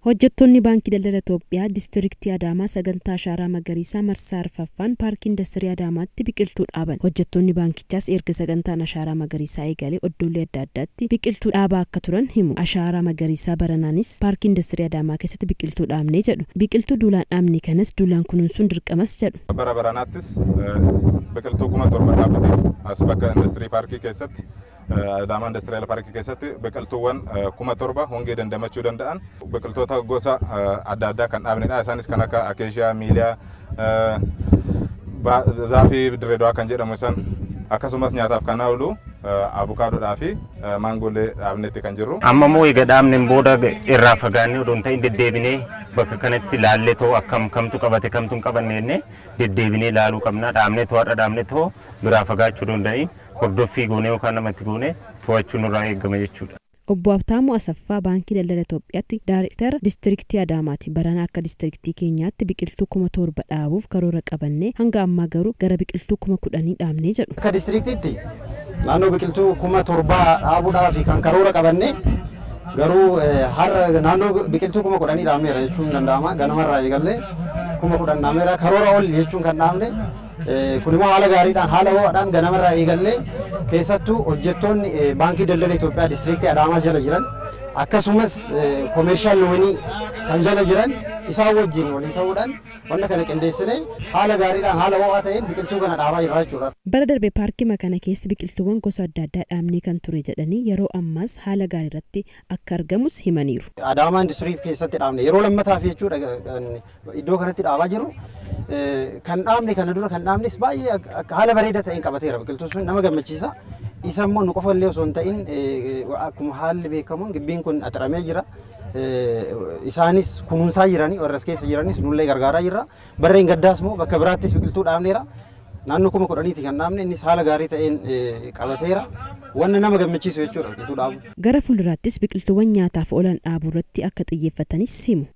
Hojjettoonni Baankii Daldala Itoophiyaa Diistiriktii Adaamaa sagantaa ashaaraa magariisaa marsaa arfaffaan paarkii Industirii Adaamaatti biqiltuu dhaaban. Hojjettoonni baankichaas erga sagantaan ashaaraa magariisaa eegalee oddoolee adda addaatti biqiltuu dhaabaa akka turan himu. Ashaaraa magariisaa baranaanis paarkii Industirii Adaamaa keessatti biqiltuu dhaabnee jedhu. Biqiltuu duulaan dhaabne kanas duulaan kunuunsuun dirqamas jedhu. Baranaattis biqiltuu 1700 dhaabbateef as bakka Industirii Paarkii keessatti Adaamaa Industiriyaal Paarkii keessatti biqiltuuwwan 1700 hongee dandamachuu danda'an biqiltoota gosa adda addaa kan dhaabnedha. Isaanis kan akka akeeshiyaa, miiliyaa, zaafii Dirreedawaa kan jedhamu san akkasumas nyaataaf kan oolu avokaadoodhaa fi maangoolee dhaabnetti kan jirru. Amma moo egaa dhaabneen booda irraa fagaannee odoon ta'in deddeebinee bakka kanatti laallee too akkam kamtu qabate kamtu hin qabanne deddeebinee laaluu qabna. Dhaabnee too har'a dhaabnee too biraa fagaachuu danda'in hordoffii goonee yookaan namatti goonee to'achuun irraa eegama jechuudha. Obbo Abtaamuu Asaffaa Baankii Daldala Itoophiyaatti Daayirektara Diistiriktii Adaamaati. Barana akka diistiriktii keenyaatti biqiltuu 1700 dhaabuuf karoora qabannee hanga ammaa garuu gara biqiltuu 10,000 dhaabnee jedhu. Akka diistiriktiitti naannoo biqiltuu 1700 dhaabuudhaaf kan karoora qabannee garuu har'a naannoo biqiltuu 10,000 dhaabneera jechuun danda'ama. Ganamarraa eegallee 10,000 dhaameera karoora ol jechuun kan dhaabne kun immoo haala gaariidhaan haala ho'aadhaan ganamarraa eegallee keessattuu hojjettoonni Baankii Daldala Itoophiyaa Diistiriktii Adaamaa jala jiran akkasumas koomershaal loonii kan jala jiran isaan wajjin waliin ta'uudhaan wanta kana qindeessinee haala gaariidhaan haala ho'aa ta'een biqiltuu kana dhaabaa jirra jechuudha. Bara darbe paarkii kana keessa biqiltuuwwan gosa adda addaa dhaabnee kan ture jedhanii yeroo ammaas haala gaariirratti akka argamus himaniiru. Adaamaa Industirii keessatti dhaabne yeroo lammataaf jechuudha iddoo kanatti dhaabaa jiru. Kan dhaabne kana dura kan dhaabnes baay'ee haala bareedaa ta'een qabateera biqiltuun sun nama gammachiisa. Isa immoo nu qofa illee osoo hin ta'in akkuma haalli beekamuun gibbiin kun axaramee jira. Isaanis kunuunsaa jiranii warra as keessa jiranis nullee gargaaraa jirra. Barreen gaddaas immoo bakka biraattis biqiltuu dhaabneera. Naannoo 10,000 kan dhaabne innis haala gaarii ta'een qabateera. Wanna nama gammachiisu jechuudha biqiltuu dhaabu. Gara fuulduraattis biqiltuuwwan nyaataaf oolan dhaabuu irratti akka xiyyeeffatanis himu.